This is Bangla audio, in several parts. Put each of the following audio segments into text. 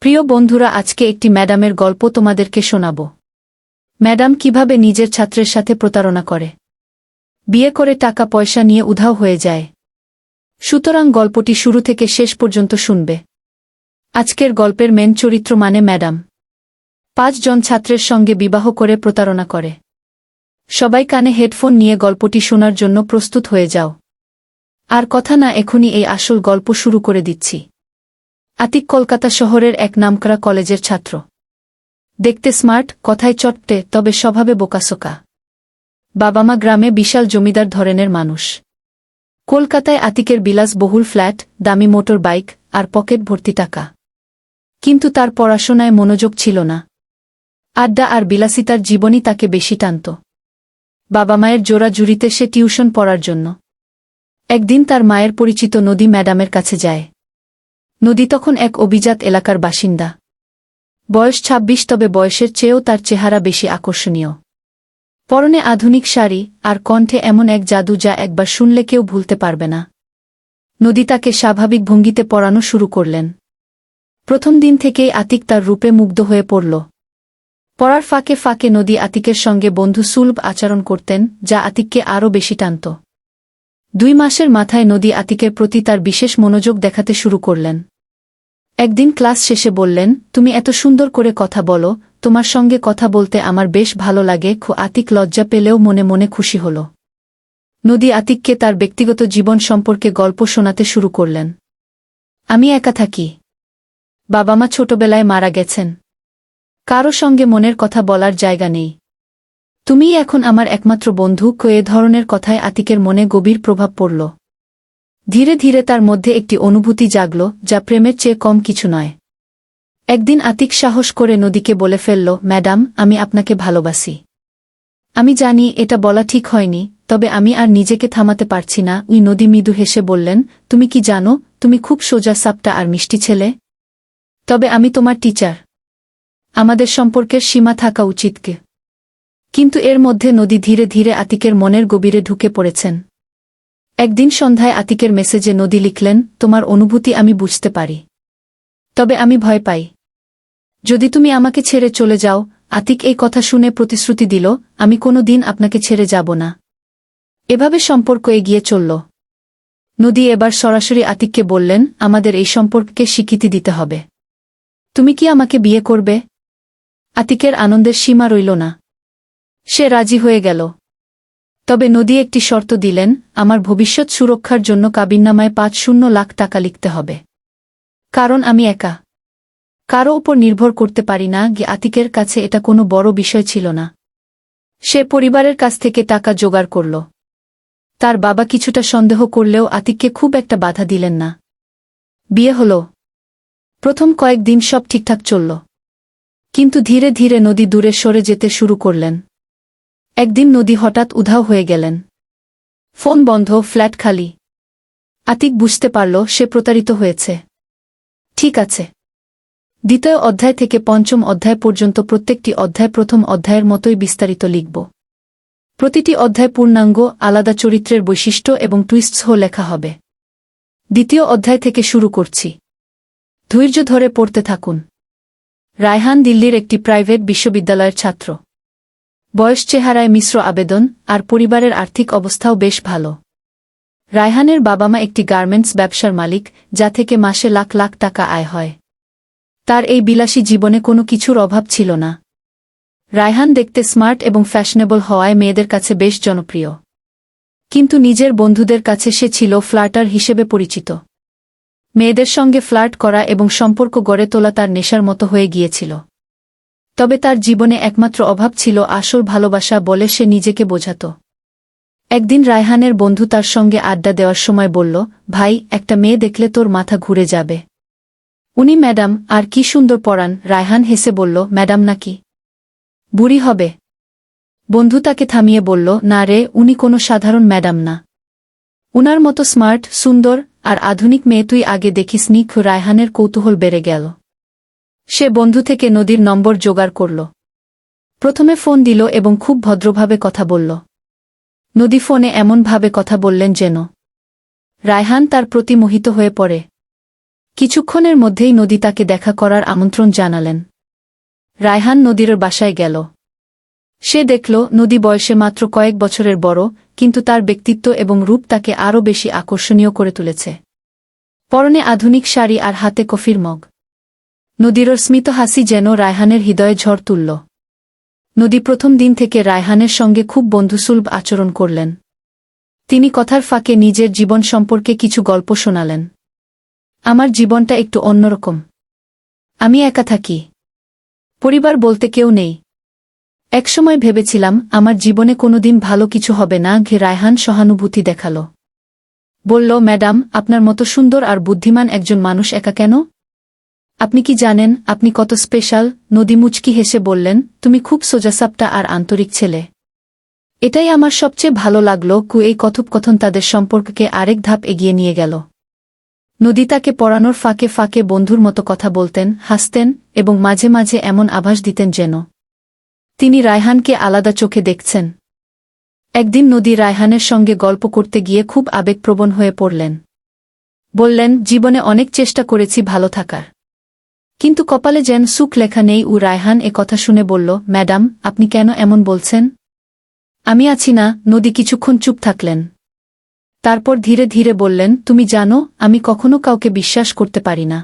প্রিয় বন্ধুরা, আজকে একটি ম্যাডামের গল্প তোমাদেরকে শোনাব। ম্যাডাম কিভাবে নিজের ছাত্রের সাথে প্রতারণা করে, বিয়ে করে টাকা পয়সা নিয়ে উধাও হয়ে যায়। সুতরাং গল্পটি শুরু থেকে শেষ পর্যন্ত শুনবে। আজকের গল্পের মেন চরিত্র মানে ম্যাডাম 5 জন ছাত্রের সঙ্গে বিবাহ করে প্রতারণা করে। সবাই কানে হেডফোন নিয়ে গল্পটি শোনার জন্য প্রস্তুত হয়ে যাও। আর কথা না, এখনই এই আসল গল্প শুরু করে দিচ্ছি। আতিক কলকাতা শহরের এক নামকরা কলেজের ছাত্র। দেখতে স্মার্ট, কথায় চট্টে, তবে স্বভাবে বোকাসোকা। বাবা মা গ্রামে বিশাল জমিদার ধরনের মানুষ। কলকাতায় আতিকের বিলাসবহুল ফ্ল্যাট, দামি মোটর বাইক আর পকেট ভর্তি টাকা। কিন্তু তার পড়াশোনায় মনোযোগ ছিল না। আড্ডা আর বিলাসিতার জীবনই তাকে বেশি টানত। বাবা মায়ের জোড়াজুড়িতে সে টিউশন পড়ার জন্য একদিন তার মায়ের পরিচিত নদী ম্যাডামের কাছে যায়। নদী তখন এক অভিজাত এলাকার বাসিন্দা। বয়স 26, তবে বয়সের চেয়েও তার চেহারা বেশি আকর্ষণীয়। পরনে আধুনিক শাড়ি আর কণ্ঠে এমন এক জাদু যা একবার শুনলে কেউ ভুলতে পারবে না। নদী তাকে স্বাভাবিক ভঙ্গিতে পড়ানো শুরু করলেন। প্রথম দিন থেকেই আতিক তার রূপে মুগ্ধ হয়ে পড়ল। পড়ার ফাঁকে ফাঁকে নদী আতিকের সঙ্গে বন্ধুসুলভ আচরণ করতেন, যা আতিককে আরও বেশি টানত। 2 মাসের মাথায় নদী আতিকের প্রতি তার বিশেষ মনোযোগ দেখাতে শুরু করলেন। একদিন ক্লাস শেষে বললেন, তুমি এত সুন্দর করে কথা বলো, তোমার সঙ্গে কথা বলতে আমার বেশ ভালো লাগে। আতিক লজ্জা পেলেও মনে মনে খুশি হল। নদী আতিককে তার ব্যক্তিগত জীবন সম্পর্কে গল্প শোনাতে শুরু করলেন। আমি একা থাকি। বাবা মা ছোটবেলায় মারা গেছেন। কারো সঙ্গে মনের কথা বলার জায়গা নেই। তুমিই এখন আমার একমাত্র বন্ধু। এ ধরনের কথায় আতিকের মনে গভীর প্রভাব পড়ল। ধীরে ধীরে তার মধ্যে একটি অনুভূতি জাগল, যা প্রেমের চেয়ে কম কিছু নয়। একদিন আতিক সাহস করে নদীকে বলে ফেলল, ম্যাডাম, আমি আপনাকে ভালোবাসি। আমি জানি এটা বলা ঠিক হয়নি, তবে আমি আর নিজেকে থামাতে পারছি না। নদী মৃদু হেসে বললেন, তুমি কি জানো, তুমি খুব সোজা সাপটা আর মিষ্টি ছেলে। তবে আমি তোমার টিচার। আমাদের সম্পর্কের সীমা থাকা উচিত। কিন্তু এর মধ্যে নদী ধীরে ধীরে আতিকের মনের গভীরে ঢুকে পড়েছেন। একদিন সন্ধ্যায় আতিকের মেসেজে নদী লিখলেন, তোমার অনুভূতি আমি বুঝতে পারি, তবে আমি ভয় পাই যদি তুমি আমাকে ছেড়ে চলে যাও। আতিক এই কথা শুনে প্রতিশ্রুতি দিল, আমি কোনো দিন আপনাকে ছেড়ে যাব না। এভাবে সম্পর্ক এগিয়ে চলল। নদী এবার সরাসরি আতিককে বললেন, আমাদের এই সম্পর্ককে স্বীকৃতি দিতে হবে। তুমি কি আমাকে বিয়ে করবে? আতিকের আনন্দের সীমা রইল না। সে রাজি হয়ে গেল। তবে নদী একটি শর্ত দিলেন, আমার ভবিষ্যৎ সুরক্ষার জন্য কাবিননামায় ৫০ লাখ টাকা লিখতে হবে। কারণ আমি একা, কারো উপর নির্ভর করতে পারি না। আতিকের কাছে এটা কোনো বড় বিষয় ছিল না। সে পরিবারের কাছ থেকে টাকা জোগাড় করল। তার বাবা কিছুটা সন্দেহ করলেও আতিককে খুব একটা বাধা দিলেন না। বিয়ে হল। প্রথম কয়েকদিন সব ঠিকঠাক চলল। কিন্তু ধীরে ধীরে নদী দূরে সরে যেতে শুরু করলেন। একদিন নদী হঠাৎ উধাও হয়ে গেলেন। ফোন বন্ধ, ফ্ল্যাট খালি। আতিক বুঝতে পারল সে প্রতারিত হয়েছে। ঠিক আছে, 2য় অধ্যায় থেকে 5ম অধ্যায় পর্যন্ত প্রত্যেকটি অধ্যায় প্রথম অধ্যায়ের মতোই বিস্তারিত লিখব। প্রতিটি অধ্যায় পূর্ণাঙ্গ, আলাদা চরিত্রের বৈশিষ্ট্য এবং টুইস্টস লেখা হবে। 2য় অধ্যায় থেকে শুরু করছি। ধৈর্য ধরে পড়তে থাকুন। রায়হান দিল্লির একটি প্রাইভেট বিশ্ববিদ্যালয়ের ছাত্র। বয়স, চেহারায় মিশ্র আবেদন, আর পরিবারের আর্থিক অবস্থাও বেশ ভালো। রায়হানের বাবা মা একটি গার্মেন্টস ব্যবসার মালিক, যা থেকে মাসে লাখ লাখ টাকা আয় হয়। তার এই বিলাসী জীবনে কোনো কিছুর অভাব ছিল না। রায়হান দেখতে স্মার্ট এবং ফ্যাশনেবল হওয়ায় মেয়েদের কাছে বেশ জনপ্রিয়। কিন্তু নিজের বন্ধুদের কাছে সে ছিল ফ্লার্টার হিসেবে পরিচিত। মেয়েদের সঙ্গে ফ্লার্ট করা এবং সম্পর্ক গড়ে তোলা তার নেশার মতো হয়ে গিয়েছিল। তবে তার জীবনে একমাত্র অভাব ছিল আসল ভালোবাসা বলে সে নিজেকে বোঝাত। একদিন রায়হানের বন্ধু তার সঙ্গে আড্ডা দেওয়ার সময় বলল, ভাই, একটা মেয়ে দেখলে তোর মাথা ঘুরে যাবে। উনি ম্যাডাম, আর কি সুন্দর পড়ান। রায়হান হেসে বলল, ম্যাডাম নাকি বুড়ি হবে? বন্ধু তাকে থামিয়ে বলল, না রে, উনি কোনো সাধারণ ম্যাডাম না। উনার মতো স্মার্ট, সুন্দর আর আধুনিক মেয়ে তুই আগে দেখিসনি। রায়হানের কৌতূহল বেড়ে গেল। সে বন্ধু থেকে নদীর নম্বর জোগাড় করল। প্রথমে ফোন দিল এবং খুব ভদ্রভাবে কথা বলল। নদী ফোনে এমনভাবে কথা বললেন যেন রায়হান তার প্রতি মোহিত হয়ে পড়ে। কিছুক্ষণের মধ্যেই নদী তাকে দেখা করার আমন্ত্রণ জানালেন। রায়হান নদীর বাসায় গেল। সে দেখল নদী বয়সে মাত্র কয়েক বছরের বড়, কিন্তু তার ব্যক্তিত্ব এবং রূপ তাকে আরও বেশি আকর্ষণীয় করে তুলেছে। পরনে আধুনিক শাড়ি আর হাতে কফির মগ। নদীর স্মিত হাসি যেন রায়হানের হৃদয়ে ঝড় তুলল। নদী প্রথম দিন থেকে রায়হানের সঙ্গে খুব বন্ধুসুলভ আচরণ করলেন। তিনি কথার ফাঁকে নিজের জীবন সম্পর্কে কিছু গল্প শোনালেন। আমার জীবনটা একটু অন্যরকম। আমি একা থাকি। পরিবার বলতে কেউ নেই। একসময় ভেবেছিলাম আমার জীবনে কোনোদিন ভালো কিছু হবে না। রায়হান সহানুভূতি দেখাল। বলল, ম্যাডাম, আপনার মতো সুন্দর আর বুদ্ধিমান একজন মানুষ একা কেন? আপনি কি জানেন আপনি কত স্পেশাল? নদী মুচকি হেসে বললেন, তুমি খুব সোজাসাপটা আর আন্তরিক ছেলে। এটাই আমার সবচেয়ে ভালো লাগল। এই কথোপকথন তাদের সম্পর্ককে আরেক ধাপ এগিয়ে নিয়ে গেল। নদী তাকে পড়ানোর ফাঁকে ফাঁকে বন্ধুর মতো কথা বলতেন, হাসতেন এবং মাঝে মাঝে এমন আভাস দিতেন যেন তিনি রায়হানকে আলাদা চোখে দেখছেন। একদিন নদী রায়হানের সঙ্গে গল্প করতে গিয়ে খুব আবেগপ্রবণ হয়ে পড়লেন। বললেন, জীবনে অনেক চেষ্টা করেছি ভালো থাকার, কিন্তু কপালে যেন সুখ লেখা নেই। রায়হান এ কথা শুনে বলল, ম্যাডাম, আপনি কেন এমন বলছেন? আমি আছি না। নদী কিছুক্ষণ চুপ থাকলেন। তারপর ধীরে ধীরে বললেন, তুমি জানো, আমি কখনো কাউকে বিশ্বাস করতে পারি না।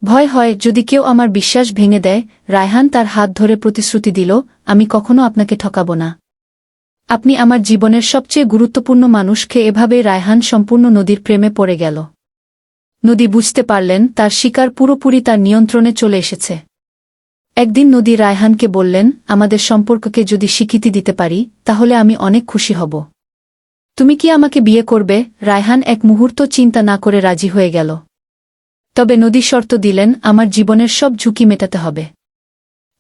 ভয় হয় যদি কেউ আমার বিশ্বাস ভেঙে দেয়। রায়হান তার হাত ধরে প্রতিশ্রুতি দিল, আমি কখনো আপনাকে ঠকাব না। আপনি আমার জীবনের সবচেয়ে গুরুত্বপূর্ণ মানুষকে। এভাবে রায়হান সম্পূর্ণ নদীর প্রেমে পড়ে গেল। নদী বুঝতে পারলেন তার শিকার পুরোপুরি তার নিয়ন্ত্রণে চলে এসেছে। একদিন নদী রায়হানকে বললেন, আমাদের সম্পর্ককে যদি স্বীকৃতি দিতে পারি তাহলে আমি অনেক খুশি হব। তুমি কি আমাকে বিয়ে করবে? রায়হান এক মুহূর্ত চিন্তা না করে রাজি হয়ে গেল। তবে নদী শর্ত দিলেন, আমার জীবনের সব ঝুঁকি মেটাতে হবে।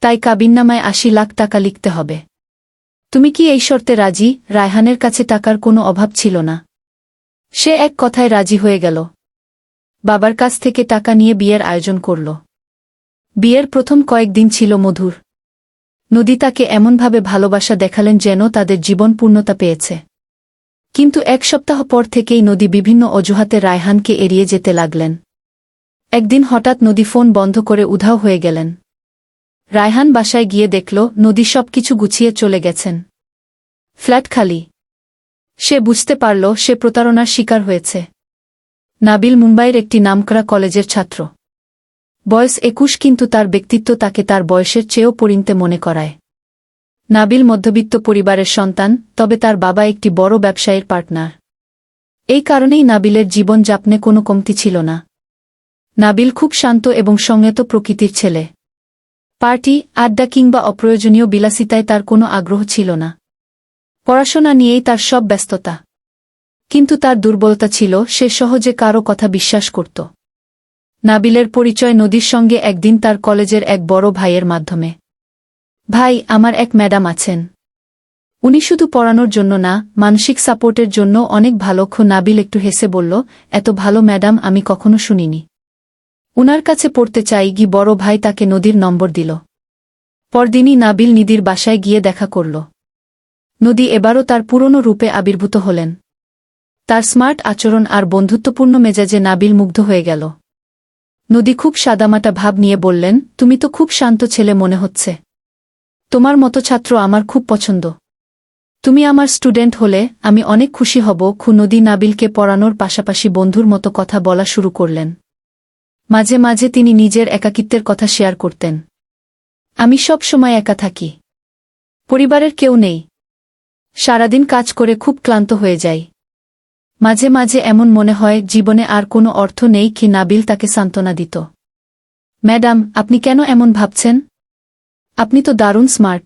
তাই কাবিননামায় ৮০ লাখ টাকা লিখতে হবে। তুমি কি এই শর্তে রাজি? রায়হানের কাছে টাকার কোনো অভাব ছিল না। সে এক কথায় রাজি হয়ে গেল। বাবার কাছ থেকে টাকা নিয়ে বিয়ের আয়োজন করল। বিয়ের প্রথম কয়েকদিন ছিল মধুর। নদী তাকে এমনভাবে ভালোবাসা দেখালেন যেন তাদের জীবন পূর্ণতা পেয়েছে। কিন্তু এক সপ্তাহ পর থেকেই নদী বিভিন্ন অজুহাতে রায়হানকে এড়িয়ে যেতে লাগলেন। একদিন হঠাৎ নদী ফোন বন্ধ করে উধাও হয়ে গেলেন। রায়হান বাসায় গিয়ে দেখল নদী সবকিছু গুছিয়ে চলে গেছেন। ফ্ল্যাট খালি। সে বুঝতে পারল সে প্রতারণার শিকার হয়েছে। নাবিল মুম্বাইয়ের একটি নামকরা কলেজের ছাত্র। বয়স ২১, কিন্তু তার ব্যক্তিত্ব তাকে তার বয়সের চেয়েও পরিণত মনে করায়। নাবিল মধ্যবিত্ত পরিবারের সন্তান, তবে তার বাবা একটি বড় ব্যবসায়ীর পার্টনার। এই কারণেই নাবিলের জীবনযাপনে কোনো কমতি ছিল না। নাবিল খুব শান্ত এবং সংযত প্রকৃতির ছেলে। পার্টি, আড্ডা কিংবা অপ্রয়োজনীয় বিলাসিতায় তার কোনো আগ্রহ ছিল না। পড়াশোনা নিয়েই তার সব ব্যস্ততা। কিন্তু তার দুর্বলতা ছিল সে সহজে কারও কথা বিশ্বাস করত। নাবিলের পরিচয় নদীর সঙ্গে একদিন তার কলেজের এক বড় ভাইয়ের মাধ্যমে। ভাই, আমার এক ম্যাডাম আছেন। উনি শুধু পড়ানোর জন্য না, মানসিক সাপোর্টের জন্য অনেক ভালো। নাবিল একটু হেসে বলল, এত ভালো ম্যাডাম আমি কখনো শুনিনি। উনার কাছে পড়তে চাই। বড় ভাই তাকে নদীর নম্বর দিল। পরদিনই নাবিল নিধির বাসায় গিয়ে দেখা করল। নদী এবারও তার পুরনো রূপে আবির্ভূত হলেন। তার স্মার্ট আচরণ আর বন্ধুত্বপূর্ণ মেজাজে নাবিল মুগ্ধ হয়ে গেল। নদী খুব সাদামাটা ভাব নিয়ে বললেন, তুমি তো খুব শান্ত ছেলে মনে হচ্ছে। তোমার মতো ছাত্র আমার খুব পছন্দ। তুমি আমার স্টুডেন্ট হলে আমি অনেক খুশি হব। নদী নাবিলকে পড়ানোর পাশাপাশি বন্ধুর মতো কথা বলা শুরু করলেন। মাঝে মাঝে তিনি নিজের একাকিত্বের কথা শেয়ার করতেন। আমি সব সময় একা থাকি। পরিবারের কেউ নেই। সারাদিন কাজ করে খুব ক্লান্ত হয়ে যাই। মাঝে মাঝে এমন মনে হয় জীবনে আর কোনো অর্থ নেই। নাবিল তাকে সান্ত্বনা দিত। ম্যাডাম, আপনি কেন এমন ভাবছেন? আপনি তো দারুণ স্মার্ট।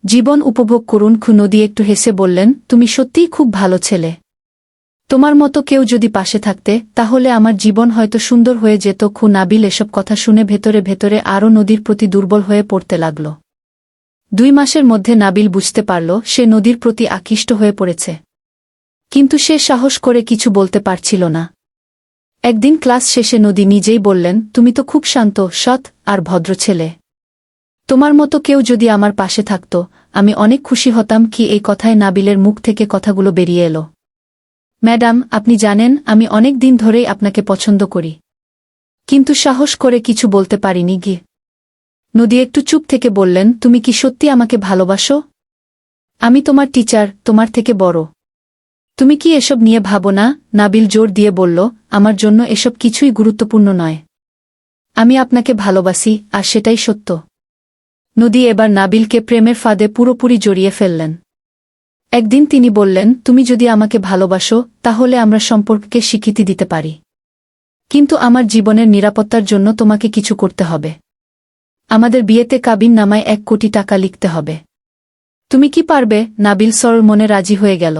জীবন উপভোগ করুন। নদী একটু হেসে বললেন, তুমি সত্যিই খুব ভালো ছেলে। তোমার মতো কেউ যদি পাশে থাকতে তাহলে আমার জীবন হয়তো সুন্দর হয়ে যেত। নাবিল এসব কথা শুনে ভেতরে ভেতরে আরও নদীর প্রতি দুর্বল হয়ে পড়তে লাগল। ২ মাসের মধ্যে নাবিল বুঝতে পারল সে নদীর প্রতি আকৃষ্ট হয়ে পড়েছে। কিন্তু সে সাহস করে কিছু বলতে পারছিল না। একদিন ক্লাস শেষে নদী নিজেই বললেন, তুমি তো খুব শান্ত, সৎ আর ভদ্র ছেলে। তোমার মতো কেউ যদি আমার পাশে থাকত আমি অনেক খুশি হতাম। এই কথায় নাবিলের মুখ থেকে কথাগুলো বেরিয়ে এলো। ম্যাডাম, আপনি জানেন আমি অনেক দিন ধরেই আপনাকে পছন্দ করি। কিন্তু সাহস করে কিছু বলতে পারিনি গিয়ে। নদী একটু চুপ থেকে বললেন, তুমি কি সত্যি আমাকে ভালোবাসো? আমি তোমার টিচার, তোমার থেকে বড়। তুমি কি এসব নিয়ে ভাবো না? নাবিল জোর দিয়ে বলল, আমার জন্য এসব কিছুই গুরুত্বপূর্ণ নয়। আমি আপনাকে ভালোবাসি, আর সেটাই সত্য। নদী এবার নাবিলকে প্রেমের ফাঁদে পুরোপুরি জড়িয়ে ফেললেন। একদিন তিনি বললেন, তুমি যদি আমাকে ভালোবাসো তাহলে আমরা সম্পর্ককে স্বীকৃতি দিতে পারি। কিন্তু আমার জীবনের নিরাপত্তার জন্য তোমাকে কিছু করতে হবে। আমাদের বিয়েতে কাবিননামায় 1 কোটি টাকা লিখতে হবে। তুমি কি পারবে? নাবিল সরল মনে রাজি হয়ে গেল।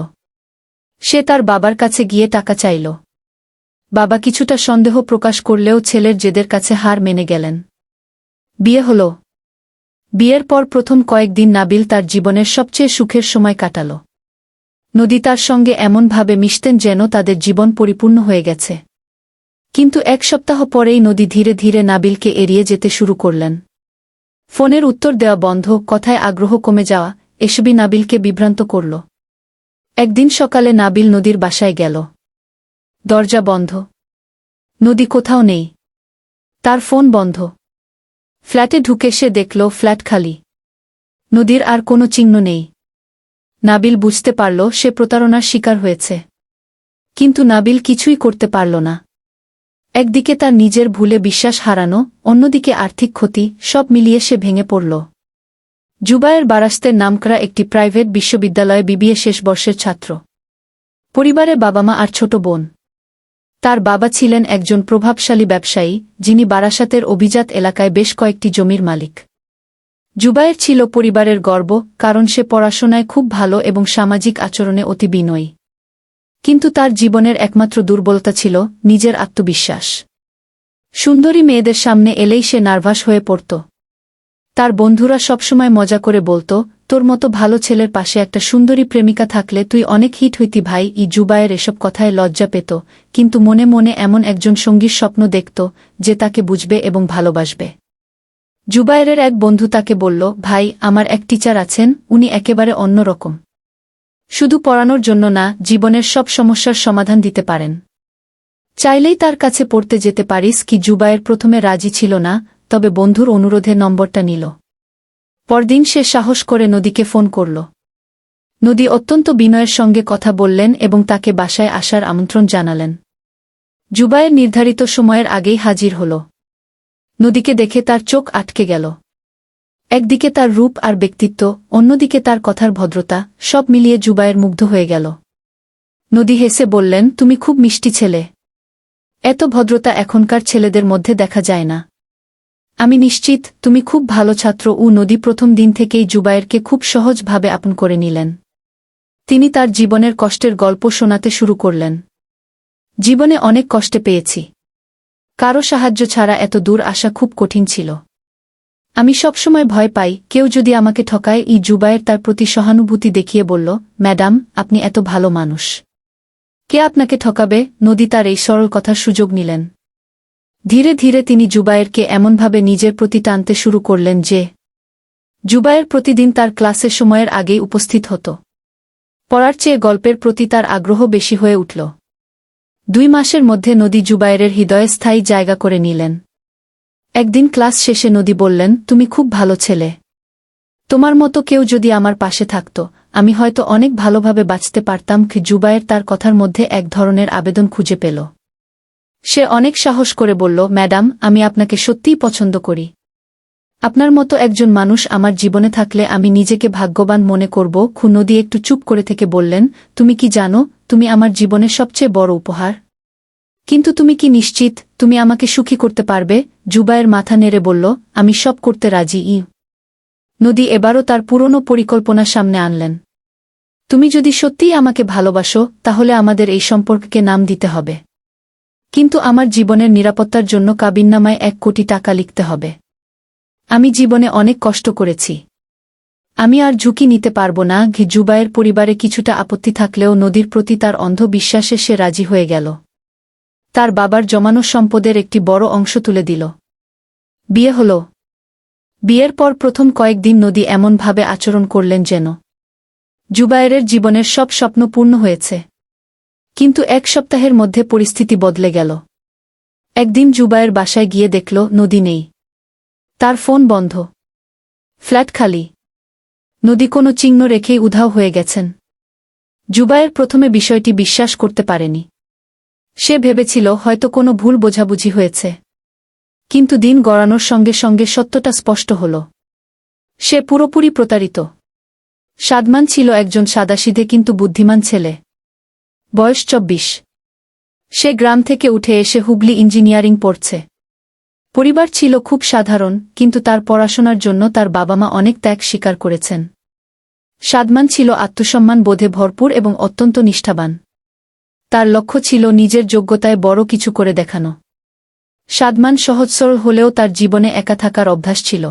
সে তার বাবার কাছে গিয়ে টাকা চাইল। বাবা কিছুটা সন্দেহ প্রকাশ করলেও ছেলের জেদের কাছে হার মেনে গেলেন। বিয়ে হল। বিয়ের পর প্রথম কয়েকদিন নাবিল তার জীবনের সবচেয়ে সুখের সময় কাটাল। নদী তার সঙ্গে এমনভাবে মিশতেন যেন তাদের জীবন পরিপূর্ণ হয়ে গেছে। কিন্তু 1 সপ্তাহ পরেই নদী ধীরে ধীরে নাবিলকে এড়িয়ে যেতে শুরু করলেন। ফোনের উত্তর দেওয়া বন্ধ, কথায় আগ্রহ কমে যাওয়া, এসবই নাবিলকে বিভ্রান্ত করল। একদিন সকালে নাবিল নদীর বাসায় গেল। দরজা বন্ধ। নদী কোথাও নেই। তার ফোন বন্ধ। ফ্ল্যাটে ঢুকে সে দেখল ফ্ল্যাট খালি। নদীর আর কোনো চিহ্ন নেই। নাবিল বুঝতে পারল সে প্রতারণার শিকার হয়েছে। কিন্তু নাবিল কিছুই করতে পারল না। একদিকে তার নিজের ভুলে বিশ্বাস হারানো, অন্যদিকে আর্থিক ক্ষতি, সব মিলিয়ে সে ভেঙে পড়ল। জুবায়ের বারাস্তের নামকরা একটি প্রাইভেট বিশ্ববিদ্যালয়ে বিবিএ শেষ বর্ষের ছাত্র। পরিবারে বাবা-মা আর ছোট বোন। তার বাবা ছিলেন একজন প্রভাবশালী ব্যবসায়ী, যিনি বারাসাতের অভিজাত এলাকায় বেশ কয়েকটি জমির মালিক। জুবায়ের ছিল পরিবারের গর্ব, কারণ সে পড়াশোনায় খুব ভালো এবং সামাজিক আচরণে অতি বিনয়ী। কিন্তু তার জীবনের একমাত্র দুর্বলতা ছিল নিজের আত্মবিশ্বাস। সুন্দরী মেয়েদের সামনে এলেই সে নার্ভাস হয়ে পড়ত। তার বন্ধুরা সবসময় মজা করে বলত, তোর মতো ভালো ছেলের পাশে একটা সুন্দরী প্রেমিকা থাকলে তুই অনেক হিট হইতি ভাই। জুবায়ের এসব কথায় লজ্জা পেত, কিন্তু মনে মনে এমন একজন সঙ্গীর স্বপ্ন দেখত যে তাকে বুঝবে এবং ভালোবাসবে। জুবায়েরের এক বন্ধু তাকে বলল, ভাই, আমার এক টিচার আছেন, উনি একেবারে অন্যরকম। শুধু পড়ানোর জন্য না, জীবনের সব সমস্যার সমাধান দিতে পারেন। চাইলেই তার কাছে পড়তে যেতে পারিস কি? জুবায়ের প্রথমে রাজি ছিল না, তবে বন্ধুর অনুরোধে নম্বরটা নিল। পরদিন সে সাহস করে নদীকে ফোন করল। নদী অত্যন্ত বিনয়ের সঙ্গে কথা বললেন এবং তাকে বাসায় আসার আমন্ত্রণ জানালেন। জুবায়ের নির্ধারিত সময়ের আগেই হাজির হল। নদীকে দেখে তার চোখ আটকে গেল। একদিকে তার রূপ আর ব্যক্তিত্ব, অন্যদিকে তার কথার ভদ্রতা, সব মিলিয়ে জুবায়ের মুগ্ধ হয়ে গেল। নদী হেসে বললেন, তুমি খুব মিষ্টি ছেলে। এত ভদ্রতা এখনকার ছেলেদের মধ্যে দেখা যায় না। আমি নিশ্চিত তুমি খুব ভালো ছাত্র। নদী প্রথম দিন থেকেই জুবায়েরকে খুব সহজভাবে আপন করে নিলেন। তিনি তার জীবনের কষ্টের গল্প শোনাতে শুরু করলেন। জীবনে অনেক কষ্টে পেয়েছি। কারো সাহায্য ছাড়া এত দূর আসা খুব কঠিন ছিল। আমি সবসময় ভয় পাই কেউ যদি আমাকে ঠকায়। জুবায়ের তার প্রতি সহানুভূতি দেখিয়ে বলল, ম্যাডাম, আপনি এত ভালো মানুষ। কে আপনাকে ঠকাবে? নদী তার এই সরল কথার সুযোগ নিলেন। ধীরে ধীরে তিনি জুবায়েরকে এমনভাবে নিজের প্রতি টানতে শুরু করলেন যে জুবায়ের প্রতিদিন তার ক্লাসে সময়ের আগেই উপস্থিত হতো। পড়ার চেয়ে গল্পের প্রতি তার আগ্রহ বেশি হয়ে উঠল। 2 মাসের মধ্যে নদী জুবায়েরের হৃদয়ে স্থায়ী জায়গা করে নিলেন। একদিন ক্লাস শেষে নদী বললেন, তুমি খুব ভালো ছেলে। তোমার মতো কেউ যদি আমার পাশে থাকত, আমি হয়তো অনেক ভালোভাবে বাঁচতে পারতাম। জুবায়ের তার কথার মধ্যে এক ধরনের আবেদন খুঁজে পেল। সে অনেক সাহস করে বলল, ম্যাডাম, আমি আপনাকে সত্যিই পছন্দ করি। আপনার মতো একজন মানুষ আমার জীবনে থাকলে আমি নিজেকে ভাগ্যবান মনে করব। নদী একটু চুপ করে থেকে বললেন, তুমি কি জানো, তুমি আমার জীবনের সবচেয়ে বড় উপহার। কিন্তু তুমি কি নিশ্চিত তুমি আমাকে সুখী করতে পারবে? জুবায়ের মাথা নেড়ে বলল, আমি সব করতে রাজি। নদী এবারও তার পুরনো পরিকল্পনা সামনে আনলেন। তুমি যদি সত্যিই আমাকে ভালোবাসো, তাহলে আমাদের এই সম্পর্ককে নাম দিতে হবে। কিন্তু আমার জীবনের নিরাপত্তার জন্য কাবিননামায় 1 কোটি টাকা লিখতে হবে। আমি জীবনে অনেক কষ্ট করেছি। আমি আর ঝুঁকি নিতে পারব না। জুবায়ের পরিবারে কিছুটা আপত্তি থাকলেও নদীর প্রতি তার অন্ধ বিশ্বাসে সে রাজি হয়ে গেল। তার বাবার জমানো সম্পদের একটি বড় অংশ তুলে দিল। বিয়ে হল। বিয়ের পর প্রথম কয়েকদিন নদী এমনভাবে আচরণ করলেন যেন জুবায়েরের জীবনের সব স্বপ্ন পূর্ণ হয়েছে। কিন্তু 1 সপ্তাহের মধ্যে পরিস্থিতি বদলে গেল। একদিন জুবায়ের বাসায় গিয়ে দেখল নদী নেই। তার ফোন বন্ধ, ফ্ল্যাট খালি, নদী কোনো চিহ্ন রেখেই উধাও হয়ে গেছেন। জুবায়ের প্রথমে বিষয়টি বিশ্বাস করতে পারেনি। সে ভেবেছিল হয়তো কোনো ভুল বোঝাবুঝি হয়েছে। কিন্তু দিন গড়ানোর সঙ্গে সঙ্গে সত্যটা স্পষ্ট হল। সে পুরোপুরি প্রতারিত। সাদমান ছিল একজন সাদাসিধে কিন্তু বুদ্ধিমান ছেলে। বয়স 24। সে গ্রাম থেকে উঠে এসে হুগলি ইঞ্জিনিয়ারিং পড়ছে। পরিবার ছিল খুব সাধারণ, কিন্তু তার পড়াশোনার জন্য তার বাবা মা অনেক ত্যাগ স্বীকার করেছেন। সাদমান ছিল আত্মসম্মান বোধে ভরপুর এবং অত্যন্ত নিষ্ঠাবান। তার লক্ষ্য ছিল নিজের যোগ্যতায় বড় কিছু করে দেখানো। সাদমান সহজ সরল হলেও তার জীবনে একা থাকার অভ্যাস ছিল।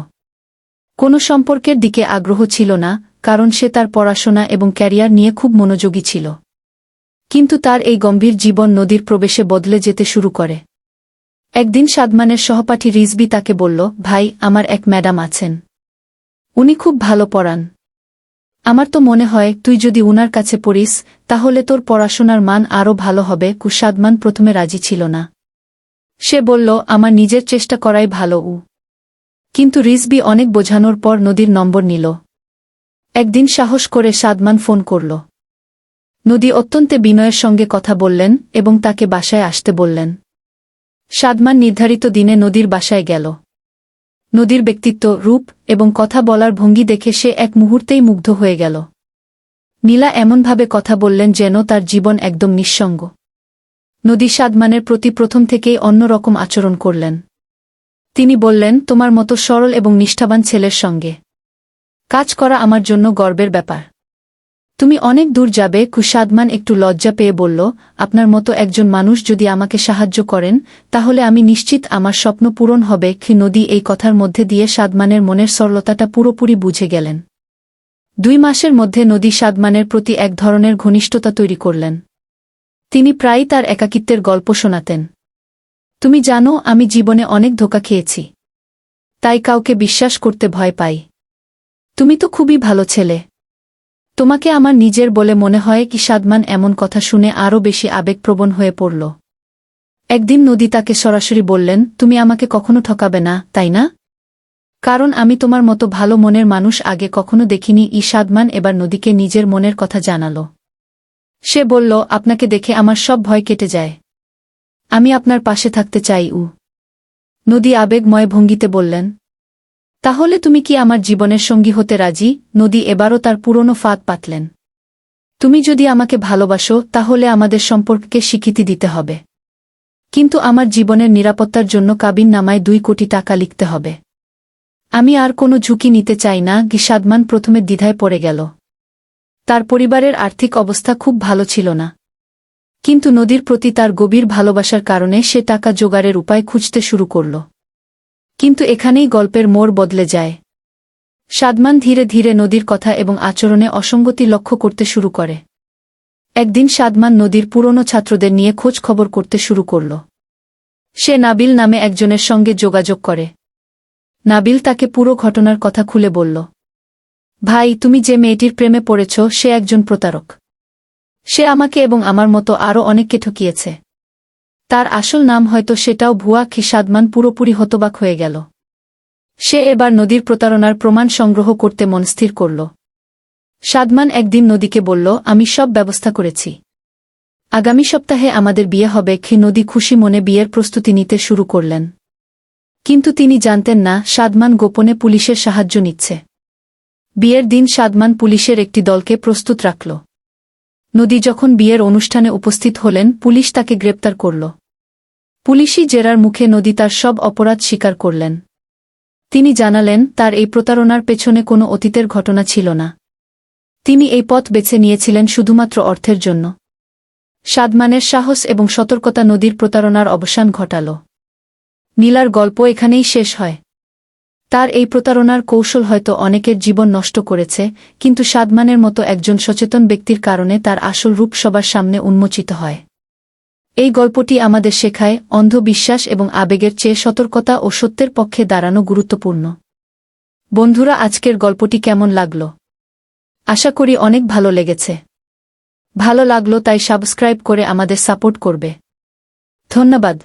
কোনো সম্পর্কের দিকে আগ্রহ ছিল না, কারণ সে তার পড়াশোনা এবং ক্যারিয়ার নিয়ে খুব মনোযোগী ছিল। কিন্তু তার এই গম্ভীর জীবন নদীর প্রবেশে বদলে যেতে শুরু করে। একদিন সাদমানের সহপাঠী রিজবি তাকে বলল, ভাই, আমার এক ম্যাডাম আছেন, উনি খুব ভালো পড়ান। আমার তো মনে হয় তুই যদি উনার কাছে পড়িস তাহলে তোর পড়াশোনার মান আরও ভালো হবে। সাদমান প্রথমে রাজি ছিল না। সে বলল, আমার নিজের চেষ্টা করাই ভালো। কিন্তু রিজবি অনেক বোঝানোর পর নদীর নম্বর নিল। একদিন সাহস করে সাদমান ফোন করল। নদী অত্যন্ত বিনয়ের সঙ্গে কথা বললেন এবং তাকে বাসায় আসতে বললেন। সাদমান নির্ধারিত দিনে নদীর বাসায় গেল। নদীর ব্যক্তিত্ব, রূপ এবং কথা বলার ভঙ্গি দেখে সে এক মুহূর্তেই মুগ্ধ হয়ে গেল। নীলা এমনভাবে কথা বললেন যেন তার জীবন একদম নিঃসঙ্গ। নদী সাদমানের প্রতি প্রথম থেকেই অন্যরকম আচরণ করলেন। তিনি বললেন, তোমার মতো সরল এবং নিষ্ঠাবান ছেলের সঙ্গে কাজ করা আমার জন্য গর্বের ব্যাপার। তুমি অনেক দূর যাবে। সাদমান একটু লজ্জা পেয়ে বলল, আপনার মতো একজন মানুষ যদি আমাকে সাহায্য করেন তাহলে আমি নিশ্চিত আমার স্বপ্ন পূরণ হবে। নদী এই কথার মধ্যে দিয়ে সাদমানের মনের সরলতাটা পুরোপুরি বুঝে গেলেন। 2 মাসের মধ্যে নদী সাদমানের প্রতি এক ধরনের ঘনিষ্ঠতা তৈরি করলেন। তিনি প্রায়ই তার একাকিত্বের গল্প শোনাতেন। তুমি জানো, আমি জীবনে অনেক ধোঁকা খেয়েছি, তাই কাউকে বিশ্বাস করতে ভয় পাই। তুমি তো খুবই ভালো ছেলে, তোমাকে আমার নিজের বলে মনে হয়। সাদমান এমন কথা শুনে আরও বেশি আবেগপ্রবণ হয়ে পড়ল। একদিন নদী তাকে সরাসরি বললেন, তুমি আমাকে কখনো ঠকাবে না, তাই না? কারণ আমি তোমার মতো ভালো মনের মানুষ আগে কখনো দেখিনি। সাদমান এবার নদীকে নিজের মনের কথা জানাল। সে বলল, আপনাকে দেখে আমার সব ভয় কেটে যায়, আমি আপনার পাশে থাকতে চাই। নদী আবেগময় ভঙ্গিতে বললেন, তাহলে তুমি কি আমার জীবনের সঙ্গী হতে রাজি? নদী এবারও তার পুরনো ফাঁদ পাতলেন। তুমি যদি আমাকে ভালোবাসো তাহলে আমাদের সম্পর্ককে স্বীকৃতি দিতে হবে, কিন্তু আমার জীবনের নিরাপত্তার জন্য কাবিননামায় 2 কোটি টাকা লিখতে হবে। আমি আর কোনো ঝুঁকি নিতে চাই না। সাদমান প্রথমে দ্বিধায় পড়ে গেল। তার পরিবারের আর্থিক অবস্থা খুব ভালো ছিল না, কিন্তু নদীর প্রতি তার গভীর ভালোবাসার কারণে সে টাকা জোগাড়ের উপায় খুঁজতে শুরু করল। কিন্তু এখানেই গল্পের মোড় বদলে যায়। সাদমান ধীরে ধীরে নদীর কথা এবং আচরণে অসঙ্গতি লক্ষ্য করতে শুরু করে। একদিন সাদমান নদীর পুরনো ছাত্রদের নিয়ে খোঁজ খবর করতে শুরু করল। সে নাবিল নামে একজনের সঙ্গে যোগাযোগ করে। নাবিল তাকে পুরো ঘটনার কথা খুলে বলল, ভাই, তুমি যে মেয়েটির প্রেমে পড়েছ সে একজন প্রতারক। সে আমাকে এবং আমার মতো আরও অনেককে ঠকিয়েছে। তার আসল নাম হয়তো সেটাও ভুয়া। সাদমান পুরোপুরি হতবাক হয়ে গেল। সে এবার নদীর প্রতারণার প্রমাণ সংগ্রহ করতে মনস্থির করল। সাদমান একদিন নদীকে বলল, আমি সব ব্যবস্থা করেছি, আগামী সপ্তাহে আমাদের বিয়ে হবে। নদী খুশি মনে বিয়ের প্রস্তুতি নিতে শুরু করলেন। কিন্তু তিনি জানতেন না সাদমান গোপনে পুলিশের সাহায্য নিচ্ছে। বিয়ের দিন সাদমান পুলিশের একটি দলকে প্রস্তুত রাখল। নদী যখন বিয়ের অনুষ্ঠানে উপস্থিত হলেন, পুলিশ তাকে গ্রেপ্তার করল। পুলিশি জেরার মুখে নদী তার সব অপরাধ স্বীকার করলেন। তিনি জানালেন তার এই প্রতারণার পেছনে কোনো অতীতের ঘটনা ছিল না। তিনি এই পথ বেছে নিয়েছিলেন শুধুমাত্র অর্থের জন্য। সাদমানের সাহস এবং সতর্কতা নদীর প্রতারণার অবসান ঘটাল। নীলার গল্প এখানেই শেষ হয়। তার এই প্রতারণার কৌশল হয়তো অনেকের জীবন নষ্ট করেছে, কিন্তু সাদমানের মতো একজন সচেতন ব্যক্তির কারণে তার আসল রূপ সবার সামনে উন্মোচিত হয়। এই গল্পটি আমাদের শেখায় অন্ধবিশ্বাস এবং আবেগের চেয়ে সতর্কতা ও সত্যের পক্ষে দাঁড়ানো গুরুত্বপূর্ণ। বন্ধুরা, আজকের গল্পটি কেমন লাগল? আশা করি অনেক ভালো লেগেছে। ভালো লাগলো তাই সাবস্ক্রাইব করে আমাদের সাপোর্ট করবে। ধন্যবাদ।